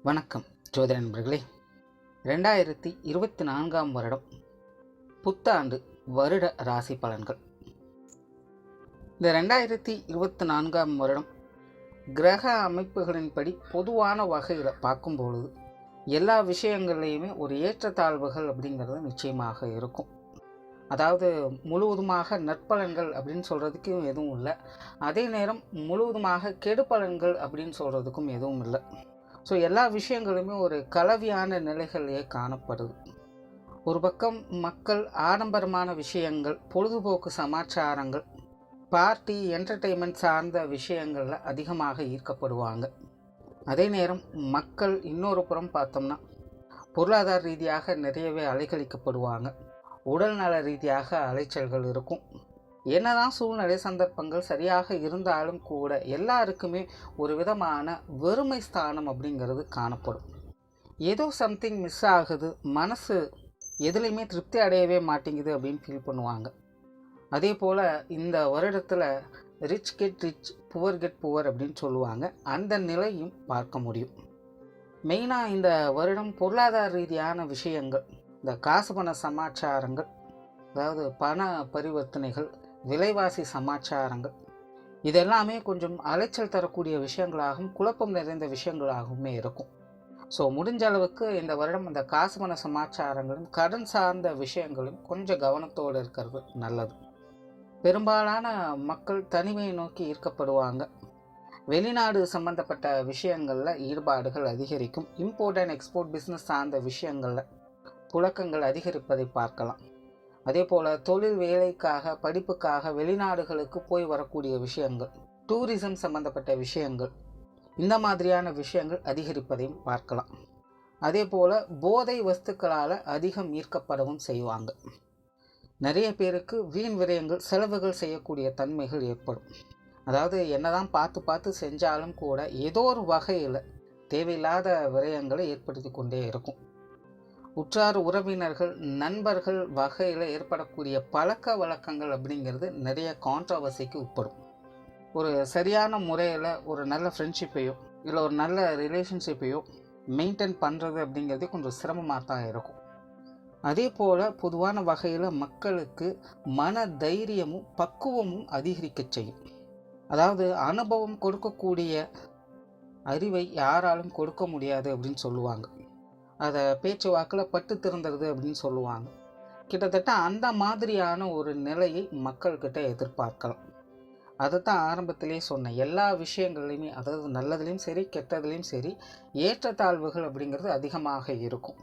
வணக்கம் ஜோதிட நண்பர்களே. 2024 வருடம் புத்தாண்டு வருட ராசி பலன்கள். இந்த 2024 வருடம் கிரக அமைப்புகளின்படி பொதுவான வகையில் பார்க்கும்பொழுது எல்லா விஷயங்கள்லையுமே ஒரு ஏற்றத்தாழ்வுகள் அப்படிங்கிறது நிச்சயமாக இருக்கும். அதாவது முழுவதுமாக நற்பலன்கள் அப்படின்னு சொல்கிறதுக்கும் எதுவும் இல்லை, அதே நேரம் முழுவதுமாக கெடுபலன்கள் அப்படின்னு சொல்கிறதுக்கும் எதுவும் இல்லை. ஸோ எல்லா விஷயங்களுமே ஒரு கலவையான நிலைகளிலேயே காணப்படுது. ஒரு பக்கம் மக்கள் ஆடம்பரமான விஷயங்கள், பொழுதுபோக்கு சமாச்சாரங்கள், பார்ட்டி, என்டர்டெயின்மெண்ட் சார்ந்த விஷயங்களில் அதிகமாக ஈர்க்கப்படுவாங்க. அதே நேரம் மக்கள் இன்னொரு புறம் பார்த்தோம்னா பொருளாதார ரீதியாக நிறையவே அலைக்கழிக்கப்படுவாங்க. உடல் நல ரீதியாக அலைச்சல்கள் இருக்கும். என்னதான் சூழ்நிலை சந்தர்ப்பங்கள் சரியாக இருந்தாலும் கூட எல்லாருக்குமே ஒரு விதமான வெறுமை ஸ்தானம் அப்படிங்கிறது காணப்படும். ஏதோ சம்திங் மிஸ் ஆகுது, மனசு எதுலேயுமே திருப்தி அடையவே மாட்டேங்குது அப்படின்னு ஃபீல் பண்ணுவாங்க. அதே போல் இந்த வருடத்தில் rich get rich, poor get poor அப்படின்னு சொல்லுவாங்க. அந்த நிலையும் பார்க்க முடியும். மெயினாக இந்த வருடம் பொருளாதார ரீதியான விஷயங்கள், இந்த காசு பண சமாச்சாரங்கள், அதாவது பண பரிவர்த்தனைகள், விலைவாசி சமாச்சாரங்கள், இதெல்லாமே கொஞ்சம் அலைச்சல் தரக்கூடிய விஷயங்களாகவும் குழப்பம் நிறைந்த விஷயங்களாகவுமே இருக்கும். ஸோ முடிஞ்ச அளவுக்கு இந்த வருடம் அந்த காசு பண சமாச்சாரங்களும் கடன் சார்ந்த விஷயங்களும் கொஞ்சம் கவனத்தோடு இருக்கிறது நல்லது. பெரும்பாலான மக்கள் தனிமையை நோக்கி ஈர்க்கப்படுவாங்க. வெளிநாடு சம்பந்தப்பட்ட விஷயங்களில் ஈடுபாடுகள் அதிகரிக்கும். இம்போர்ட் அண்ட் எக்ஸ்போர்ட் பிஸ்னஸ் சார்ந்த விஷயங்களில் புழக்கங்கள் அதிகரிப்பதை பார்க்கலாம். அதே போல் தொழில் வேலைக்காக, படிப்புக்காக வெளிநாடுகளுக்கு போய் வரக்கூடிய விஷயங்கள், டூரிசம் சம்பந்தப்பட்ட விஷயங்கள், இந்த மாதிரியான விஷயங்கள் அதிகரிப்பதையும் பார்க்கலாம். அதே போல் போதை வஸ்துக்களால் அதிகம் ஈர்க்கப்படவும் செய்வாங்க. நிறைய பேருக்கு வீண் விரயங்கள், செலவுகள் செய்யக்கூடிய தன்மைகள் ஏற்படும். அதாவது என்னதான் பார்த்து செஞ்சாலும் கூட ஏதோ ஒரு வகையில் தேவையில்லாத விரயங்களை ஏற்படுத்தி கொண்டே இருக்கும். உற்றார் உறவினர்கள், நண்பர்கள் வகையில் ஏற்படக்கூடிய பழக்க வழக்கங்கள் அப்படிங்கிறது நிறைய கான்ட்ரவர்சிக்கு உட்படும். ஒரு சரியான முறையில் ஒரு நல்ல ஃப்ரெண்ட்ஷிப்பையோ இல்லை ஒரு நல்ல ரிலேஷன்ஷிப்பையோ மெயின்டைன் பண்ணுறது அப்படிங்கிறதே கொஞ்சம் சிரமமாக தான் இருக்கும். அதே போல் பொதுவான வகையில் மக்களுக்கு மன தைரியமும் பக்குவமும் அதிகரிக்க செய்யும். அதாவது அனுபவம் கொடுக்கக்கூடிய அறிவை யாராலும் கொடுக்க முடியாது அப்படின்னு சொல்லுவாங்க. அதை பேச்சு வாக்கில் பட்டு திறந்துடுது அப்படின்னு சொல்லுவாங்க. கிட்டத்தட்ட அந்த மாதிரியான ஒரு நிலையை மக்கள்கிட்ட எதிர்பார்க்கலாம். அதை தான் ஆரம்பத்திலே சொன்னேன். எல்லா விஷயங்கள்லையுமே, அதாவது நல்லதுலேயும் சரி கெட்டதுலேயும் சரி, ஏற்றத்தாழ்வுகள் அப்படிங்கிறது அதிகமாக இருக்கும்.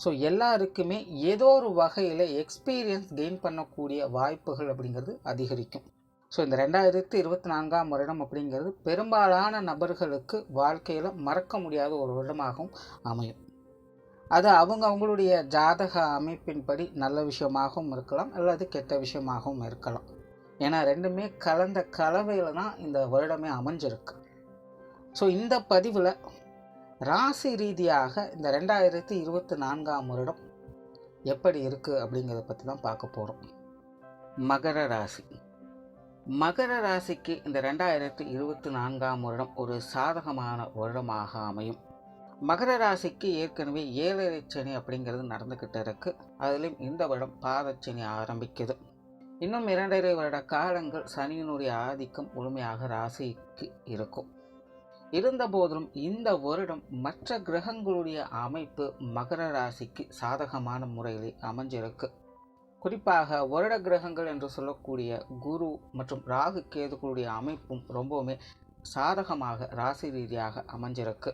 ஸோ எல்லாருக்குமே ஏதோ ஒரு வகையில் எக்ஸ்பீரியன்ஸ் கெயின் பண்ணக்கூடிய வாய்ப்புகள் அப்படிங்கிறது அதிகரிக்கும். ஸோ இந்த 2024 வருடம் அப்படிங்கிறது பெரும்பாலான நபர்களுக்கு வாழ்க்கையில் மறக்க முடியாத ஒரு வருடமாகவும் அமையும். அது அவங்களுடைய ஜாதக அமைப்பின்படி நல்ல விஷயமாகவும் இருக்கலாம், அல்லது கெட்ட விஷயமாகவும் இருக்கலாம். ஏன்னா ரெண்டுமே கலந்த கலவையில் தான் இந்த வருடமே அமைஞ்சிருக்கு. ஸோ இந்த பதிவில் ராசி ரீதியாக இந்த 2024 வருடம் எப்படி இருக்குது அப்படிங்கிறத பற்றி தான் பார்க்க போகிறோம். மகர ராசி. மகர ராசிக்கு இந்த 2024 வருடம் ஒரு சாதகமான வருடமாக அமையும். மகர ராசிக்கு ஏற்கனவே 7.5 சனி அப்படிங்கிறது நடந்துக்கிட்டு இருக்கு. அதுலேயும் இந்த வருடம் பாதச்சனி ஆரம்பிக்குது. இன்னும் 2.5 வருட காலங்கள் சனியினுடைய ஆதிக்கம் முழுமையாக ராசிக்கு இருக்கும். இருந்த போதிலும் இந்த வருடம் மற்ற கிரகங்களுடைய அமைப்பு மகர ராசிக்கு சாதகமான முறையில் அமைஞ்சிருக்கு. குறிப்பாக வருட கிரகங்கள் என்று சொல்லக்கூடிய குரு மற்றும் ராகு கேதுகளுடைய அமைப்பும் ரொம்பவுமே சாதகமாக ராசி ரீதியாக அமைஞ்சிருக்கு.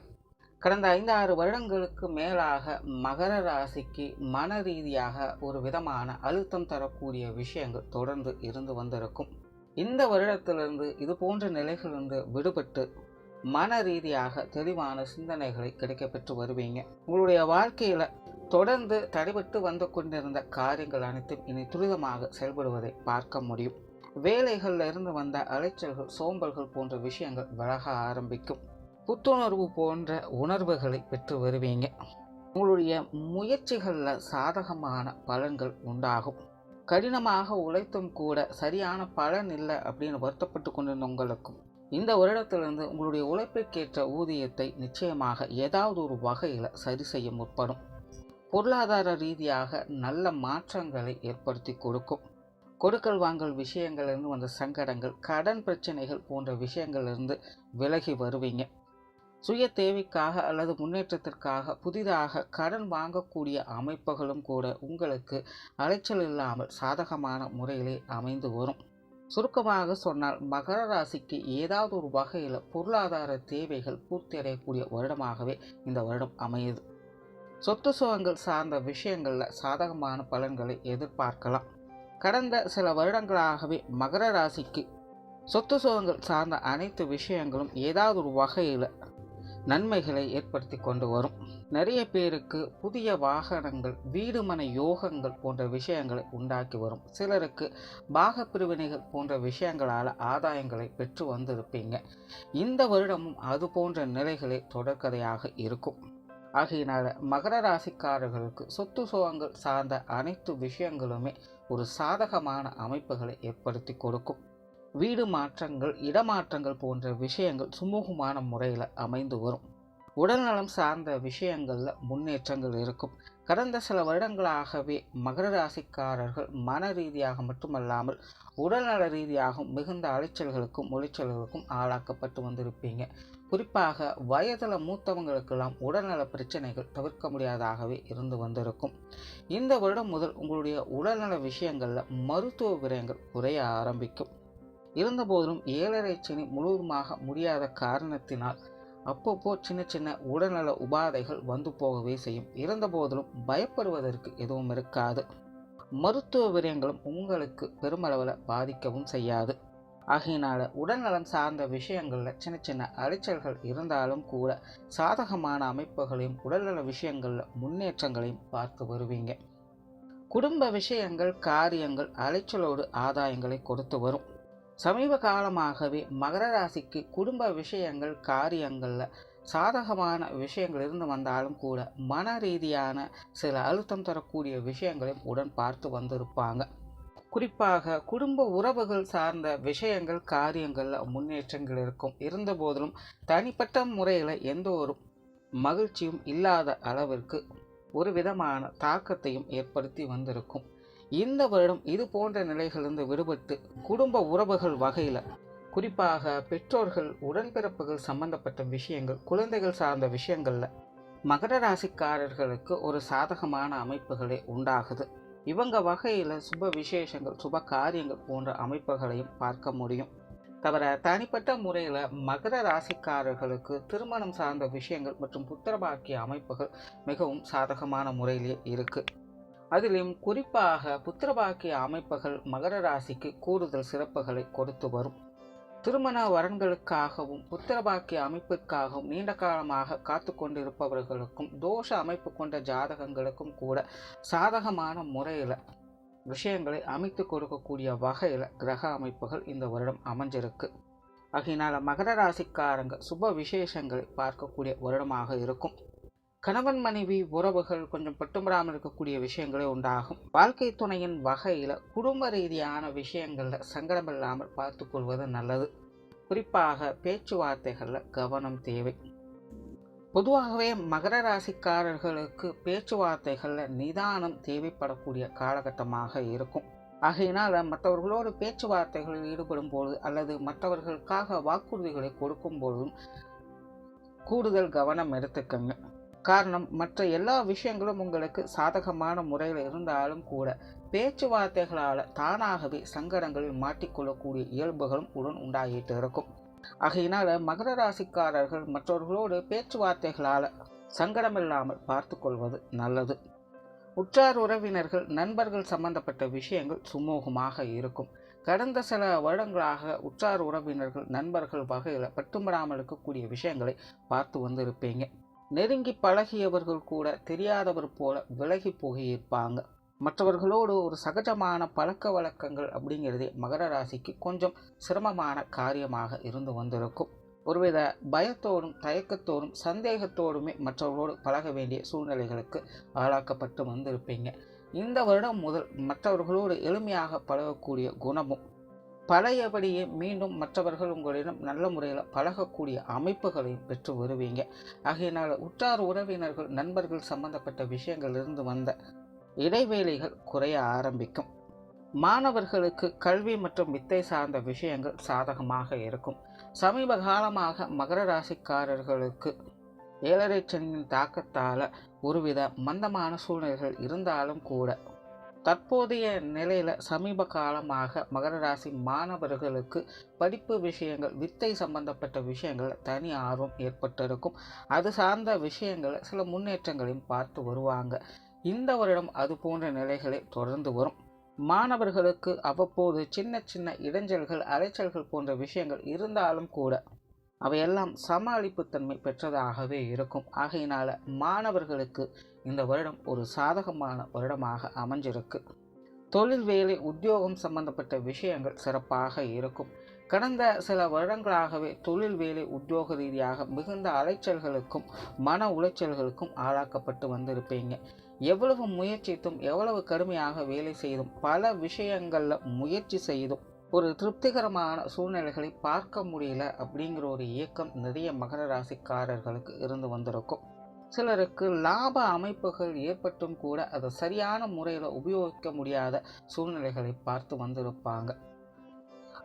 கடந்த 5-6 வருடங்களுக்கு மேலாக மகர ராசிக்கு மன ரீதியாக ஒரு விதமான அழுத்தம் தரக்கூடிய விஷயங்கள் தொடர்ந்து இருந்து வந்திருக்கும். இந்த வருடத்திலிருந்து இது போன்ற நிலைகளிலிருந்து விடுபட்டு மன ரீதியாக தெளிவான சிந்தனைகளை கிடைக்கப்பெற்று வருவீங்க. உங்களுடைய வாழ்க்கையில் தொடர்ந்து தடைபட்டு வந்து கொண்டிருந்த காரியங்கள் அனைத்தும் இனி துரிதமாக செயல்படுவதை பார்க்க முடியும். வேலைகளில் இருந்து வந்த அலைச்சல்கள், சோம்பல்கள் போன்ற விஷயங்கள் விலக ஆரம்பிக்கும். புத்துணர்வு போன்ற உணர்வுகளை பெற்று வருவீங்க. உங்களுடைய முயற்சிகளில் சாதகமான பலன்கள் உண்டாகும். கடினமாக உழைத்தும் கூட சரியான பலன் இல்லை அப்படின்னு வருத்தப்பட்டு கொண்டிருந்த உங்களுக்கும் இந்த வருடத்திலிருந்து உங்களுடைய உழைப்பிற்கேற்ற ஊதியத்தை நிச்சயமாக ஏதாவது ஒரு வகையில் சரி செய்ய முற்படும். பொருளாதார ரீதியாக நல்ல மாற்றங்களை ஏற்படுத்தி கொடுக்கும். கொடுக்கல் வாங்கல் விஷயங்களிலிருந்து வந்த சங்கடங்கள், கடன் பிரச்சனைகள் போன்ற விஷயங்களிலிருந்து விலகி வருவீங்க. சுய தேவைக்காக அல்லது முன்னேற்றத்திற்காக புதிதாக கடன் வாங்கக்கூடிய அமைப்புகளும் கூட உங்களுக்கு அலைச்சல் இல்லாமல் சாதகமான முறையிலே அமைந்து வரும். சுருக்கமாக சொன்னால் மகர ராசிக்கு ஏதாவது ஒரு வகையில் பொருளாதார தேவைகள் பூர்த்தி அடையக்கூடிய வருடமாகவே இந்த வருடம் அமையுது. சொத்து சுகங்கள் சார்ந்த விஷயங்களில் சாதகமான பலன்களை எதிர்பார்க்கலாம். கடந்த சில வருடங்களாகவே மகர ராசிக்கு சொத்து சுகங்கள் சார்ந்த அனைத்து விஷயங்களும் ஏதாவது ஒரு வகையில் நன்மைகளை ஏற்படுத்தி கொண்டு வரும். நிறைய பேருக்கு புதிய வாகனங்கள், வீடு மனை யோகங்கள் போன்ற விஷயங்களை உண்டாக்கி வரும். சிலருக்கு பாக பிரிவினைகள் போன்ற விஷயங்களால் ஆதாயங்களை பெற்று வந்திருப்பீங்க. இந்த வருடமும் அது போன்ற நிலைகளே தொடர்கதையாக இருக்கும். ஆகையினால மகர ராசிக்காரர்களுக்கு சொத்து சுகங்கள் சார்ந்த அனைத்து விஷயங்களுமே ஒரு சாதகமான அமைப்புகளை ஏற்படுத்தி கொடுக்கும். வீடு மாற்றங்கள், இடமாற்றங்கள் போன்ற விஷயங்கள் சுமூகமான முறையில் அமைந்து வரும். உடல்நலம் சார்ந்த விஷயங்களில் முன்னேற்றங்கள் இருக்கும். கடந்த சில வருடங்களாகவே மகர ராசிக்காரர்கள் மன ரீதியாக மட்டுமல்லாமல் உடல்நல ரீதியாகவும் மிகுந்த அலைச்சல்களுக்கும் உளைச்சல்களுக்கும் ஆளாக்கப்பட்டு வந்திருப்பீங்க. குறிப்பாக வயதில் மூத்தவங்களுக்கெல்லாம் உடல்நல பிரச்சனைகள் தவிர்க்க முடியாதாகவே இருந்து வந்திருக்கும். இந்த வருடம் முதல் உங்களுடைய உடல்நல விஷயங்களில் மருத்துவ விரயங்கள் குறைய ஆரம்பிக்கும். இருந்தபோதிலும் 7.5 சனி முழுவதுமாக முடியாத காரணத்தினால் அப்பப்போ சின்ன சின்ன உடல்நல உபாதைகள் வந்து போகவே செய்யும். இருந்தபோதிலும் பயப்படுவதற்கு எதுவும் இருக்காது. மருத்துவ விரயங்களும் உங்களுக்கு பெருமளவில் பாதிக்கவும் செய்யாது. ஆகையினால உடல்நலம் சார்ந்த விஷயங்களில் சின்ன சின்ன அலைச்சல்கள் இருந்தாலும் கூட சாதகமான அமைப்புகளையும் உடல்நல விஷயங்களில் முன்னேற்றங்களையும் பார்த்து வருவீங்க. குடும்ப விஷயங்கள், காரியங்கள் அலைச்சலோடு ஆதாயங்களை கொடுத்து வரும். சமீப காலமாகவே மகர ராசிக்கு குடும்ப விஷயங்கள், காரியங்களில் சாதகமான விஷயங்கள் இருந்து வந்தாலும் கூட மன ரீதியான சில அழுத்தம் தரக்கூடிய விஷயங்களையும் உடன் பார்த்து வந்திருப்பாங்க. குறிப்பாக குடும்ப உறவுகள் சார்ந்த விஷயங்கள், காரியங்களில் முன்னேற்றங்கள் இருக்கும். இருந்தபோதிலும் தனிப்பட்ட முறையில் எந்த ஒரு மகிழ்ச்சியும் இல்லாத அளவிற்கு ஒரு விதமான தாக்கத்தையும் ஏற்படுத்தி வந்திருக்கும். இந்த வருடம் இது போன்ற நிலைகளிலிருந்து விடுபட்டு குடும்ப உறவுகள் வகையில், குறிப்பாக பெற்றோர்கள், உடன்பிறப்புகள் சம்பந்தப்பட்ட விஷயங்கள், குழந்தைகள் சார்ந்த விஷயங்களில் மகர ராசிக்காரர்களுக்கு ஒரு சாதகமான அமைப்புகளே உண்டாகுது. இவங்க வகையில் சுப விசேஷங்கள், சுப காரியங்கள் போன்ற அமைப்புகளையும் பார்க்க முடியும். தவிர தனிப்பட்ட முறையில் மகர ராசிக்காரர்களுக்கு திருமணம் சார்ந்த விஷயங்கள் மற்றும் புத்திரபாக்கிய அமைப்புகள் மிகவும் சாதகமான முறையிலே இருக்குது. அதிலும் குறிப்பாக புத்திரபாக்கிய அமைப்புகள் மகர ராசிக்கு கூடுதல் சிறப்புகளை கொடுத்து வரும். திருமண வரன்களுக்காகவும் புத்திரபாக்கிய அமைப்பிற்காகவும் நீண்ட காலமாக காத்து கொண்டிருப்பவர்களுக்கும் தோஷ அமைப்பு கொண்ட ஜாதகங்களுக்கும் கூட சாதகமான முறையில் விஷயங்களை அமைத்து கொடுக்கக்கூடிய வகையில் கிரக அமைப்புகள் இந்த வருடம் அமைஞ்சிருக்கு. ஆகையினால மகர ராசிக்காரங்க சுப விசேஷங்களை பார்க்கக்கூடிய வருடமாக இருக்கும். கணவன் மனைவி உறவுகள் கொஞ்சம் பட்டும்படாமல் இருக்கக்கூடிய விஷயங்களே உண்டாகும். வாழ்க்கை துணையின் வகையில் குடும்ப ரீதியான விஷயங்களில் சங்கடம் இல்லாமல் பார்த்து கொள்வது நல்லது. குறிப்பாக பேச்சுவார்த்தைகளில் கவனம் தேவை. பொதுவாகவே மகர ராசிக்காரர்களுக்கு பேச்சுவார்த்தைகளில் நிதானம் தேவைப்படக்கூடிய காலகட்டமாக இருக்கும். ஆகையினால் மற்றவர்களோடு பேச்சுவார்த்தைகளில் ஈடுபடும் பொழுது அல்லது மற்றவர்களுக்காக வாக்குறுதிகளை கொடுக்கும் பொழுதும் கூடுதல் கவனம் எடுத்துக்கங்க. காரணம், மற்ற எல்லா விஷயங்களும் உங்களுக்கு சாதகமான முறையில் இருந்தாலும் கூட பேச்சுவார்த்தைகளால் தானாகவே சங்கடங்களில் மாட்டிக்கொள்ளக்கூடிய இயல்புகளும் உடன் உண்டாகிட்டு இருக்கும். ஆகையினால் மகர ராசிக்காரர்கள் மற்றவர்களோடு பேச்சுவார்த்தைகளால் சங்கடமில்லாமல் பார்த்து கொள்வது நல்லது. உற்றார் உறவினர்கள், நண்பர்கள் சம்பந்தப்பட்ட விஷயங்கள் சுமூகமாக இருக்கும். கடந்த சில வருடங்களாக உற்றார் உறவினர்கள், நண்பர்கள் வகையில் பட்டும்படாமல் இருக்கக்கூடிய விஷயங்களை பார்த்து வந்திருப்பீங்க. நெருங்கி பழகியவர்கள் கூட தெரியாதவர் போல விலகி போகியிருப்பாங்க. மற்றவர்களோடு ஒரு சகஜமான பழக்க வழக்கங்கள் அப்படிங்கிறதே மகர ராசிக்கு கொஞ்சம் சிரமமான காரியமாக இருந்து வந்திருக்கும். ஒருவித பயத்தோடும் தயக்கத்தோடும் சந்தேகத்தோடுமே மற்றவர்களோடு பழக வேண்டிய சூழ்நிலைகளுக்கு ஆளாக்கப்பட்டு வந்திருப்பீங்க. இந்த வருடம் முதல் மற்றவர்களோடு எளிமையாக பழகக்கூடிய குணமும் பழையபடியே மீண்டும் மற்றவர்கள் உங்களிடம் நல்ல முறையில் பழகக்கூடிய அமைப்புகளையும் பெற்று வருவீங்க. ஆகையினால் உற்றார் உறவினர்கள் நண்பர்கள் சம்பந்தப்பட்ட விஷயங்களிலிருந்து வந்த இடைவேளைகள் குறைய ஆரம்பிக்கும். மாணவர்களுக்கு கல்வி மற்றும் வித்தை சார்ந்த விஷயங்கள் சாதகமாக இருக்கும். சமீப காலமாக மகர ராசிக்காரர்களுக்கு 7.5 சனியின் தாக்கத்தால் ஒருவித மந்தமான சூழ்நிலைகள் இருந்தாலும் கூட தற்போதைய நிலையில் சமீப காலமாக மகர ராசி மாணவர்களுக்கு படிப்பு விஷயங்கள் வித்தை சம்பந்தப்பட்ட விஷயங்கள் தனி ஆர்வம் ஏற்பட்டிருக்கும். அது சார்ந்த விஷயங்களை சில முன்னேற்றங்களையும் பார்த்து வருவாங்க. இந்த வருடம் அது போன்ற நிலைகளை தொடர்ந்து வரும். மாணவர்களுக்கு அவ்வப்போது சின்ன சின்ன இடைஞ்சல்கள் அலைச்சல்கள் போன்ற விஷயங்கள் இருந்தாலும் கூட அவையெல்லாம் சமாளிப்புத்தன்மை பெற்றதாகவே இருக்கும். ஆகையினால மாணவர்களுக்கு இந்த வருடம் ஒரு சாதகமான வருடமாக அமைஞ்சிருக்கு. தொழில் வேலை உத்தியோகம் சம்பந்தப்பட்ட விஷயங்கள் சிறப்பாக இருக்கும். கடந்த சில வருடங்களாகவே தொழில் வேலை உத்தியோக ரீதியாக மிகுந்த அலைச்சல்களுக்கும் மன உளைச்சல்களுக்கும் ஆளாக்கப்பட்டு வந்திருப்பீங்க. எவ்வளவு முயற்சித்தும் எவ்வளவு கடுமையாக வேலை செய்தும் பல விஷயங்களில் முயற்சி செய்தும் ஒரு திருப்திகரமான சூழ்நிலைகளை பார்க்க முடியல அப்படிங்கிற ஒரு இயக்கம் நிறைய மகர ராசிக்காரர்களுக்கு இருந்து வந்திருக்கும். சிலருக்கு லாப அமைப்புகள் ஏற்பட்டும் கூட அதை சரியான முறையில் உபயோகிக்க முடியாத சூழ்நிலைகளை பார்த்து வந்திருப்பாங்க.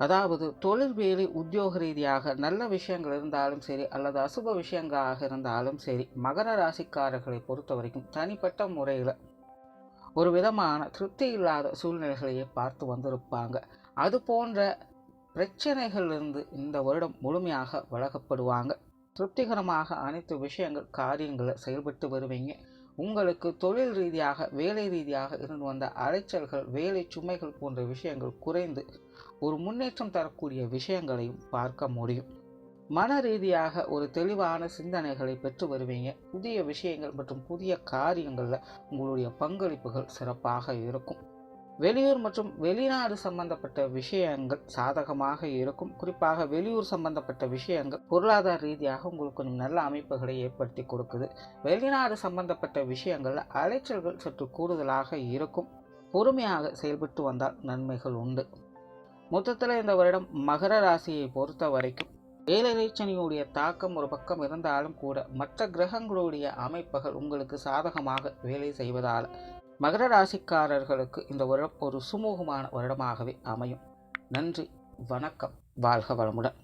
அதாவது தொழில் வேலை உத்தியோக ரீதியாக நல்ல விஷயங்கள் இருந்தாலும் சரி அல்லது அசுப விஷயங்களாக இருந்தாலும் சரி மகர ராசிக்காரர்களை பொறுத்த வரைக்கும் தனிப்பட்ட முறையில் ஒரு விதமான திருப்தி இல்லாத சூழ்நிலைகளையே பார்த்து வந்திருப்பாங்க. அது போன்ற பிரச்சனைகளிலிருந்து இந்த வருடம் முழுமையாக விலகப்படுவாங்க. திருப்திகரமாக அனைத்து விஷயங்கள் காரியங்களை செயல்பட்டு வருவீங்க. உங்களுக்கு தொழில் ரீதியாக வேலை ரீதியாக இருந்து வந்த அலைச்சல்கள் வேலை சுமைகள் போன்ற விஷயங்கள் குறைந்து ஒரு முன்னேற்றம் தரக்கூடிய விஷயங்களையும் பார்க்க முடியும். மன ரீதியாக ஒரு தெளிவான சிந்தனைகளை பெற்று வருவீங்க. புதிய விஷயங்கள் மற்றும் புதிய காரியங்களில் உங்களுடைய பங்களிப்புகள் சிறப்பாக இருக்கும். வெளியூர் மற்றும் வெளிநாடு சம்பந்தப்பட்ட விஷயங்கள் சாதகமாக இருக்கும். குறிப்பாக வெளியூர் சம்பந்தப்பட்ட விஷயங்கள் பொருளாதார ரீதியாக உங்களுக்கு கொஞ்சம் நல்ல அமைப்புகளை ஏற்படுத்தி கொடுக்குது. வெளிநாடு சம்பந்தப்பட்ட விஷயங்களில் அலைச்சல்கள் சற்று கூடுதலாக இருக்கும். பொறுமையாக செயல்பட்டு வந்தால் நன்மைகள் உண்டு. மொத்தத்தில் இந்த வருடம் மகர ராசியை பொறுத்த வரைக்கும் 7.5 சனியுடைய தாக்கம் ஒரு பக்கம் இருந்தாலும் கூட மற்ற கிரகங்களுடைய அமைப்புகள் உங்களுக்கு சாதகமாக வேலை செய்வதால் மகர ராசிக்காரர்களுக்கு இந்த வருடம் ஒரு சுமூகமான வருடமாகவே அமையும். நன்றி, வணக்கம், வாழ்க வளமுடன்.